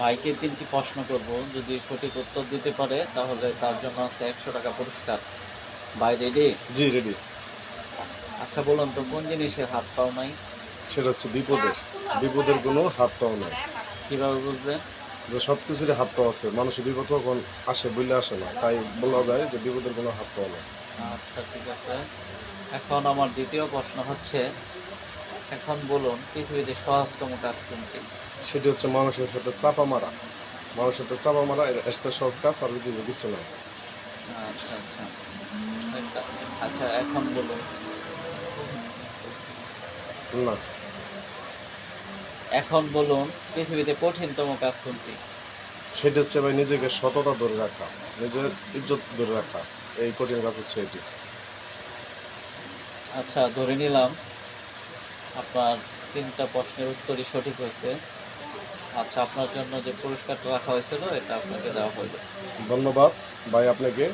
ভাইকে 3টি প্রশ্ন করব, যদি সঠিক উত্তর দিতে পারে তাহলে তার জন্য আছে 100 টাকা পুরস্কার। ভাই রেডি? জি রেডি। আচ্ছা বলুন তো, কোন জিনিসের হাত পাও নাই? সেটা হচ্ছে বিপদের। বিপদের কোনো হাত পাও নাই। কিভাবে বুঝলেন? যে সব কিছুরই হাত পাও আছে, মানুষের বিপদ কখন আসে বললে আসে না, তাই বলা যায় যে বিপদের কোনো হাত পাও নাই। আচ্ছা ঠিক আছে। এখন আমার দ্বিতীয় প্রশ্ন হচ্ছে, এখন বলুন পৃথিবীতে সহজতম কাজ কোনটি? সেটি হচ্ছে মানুষের সাথে চাপা মারা। মানুষের সাথে চাপা মারা এর চেয়ে সহজ কাজ আর পৃথিবীতে কিচ্ছু নাই। আচ্ছা আচ্ছা। আচ্ছা এখন বলুন, না, এখন বলুন পৃথিবীতে কঠিনতম কাজ কোনটি? সেটি হচ্ছে ভাই নিজেকে সততা ধরে রাখা, নিজের ইজ্জত ধরে রাখা। এই কঠিন কাজ হচ্ছে এটি। আচ্ছা ধরে নিলাম আপনার 3টা প্রশ্নের উত্তরই সঠিক হয়েছে। আচ্ছা, আপনার জন্য যে পুরস্কারটা রাখা হয়েছিল এটা আপনাকে দেওয়া হলো। ধন্যবাদ ভাই আপনাকে।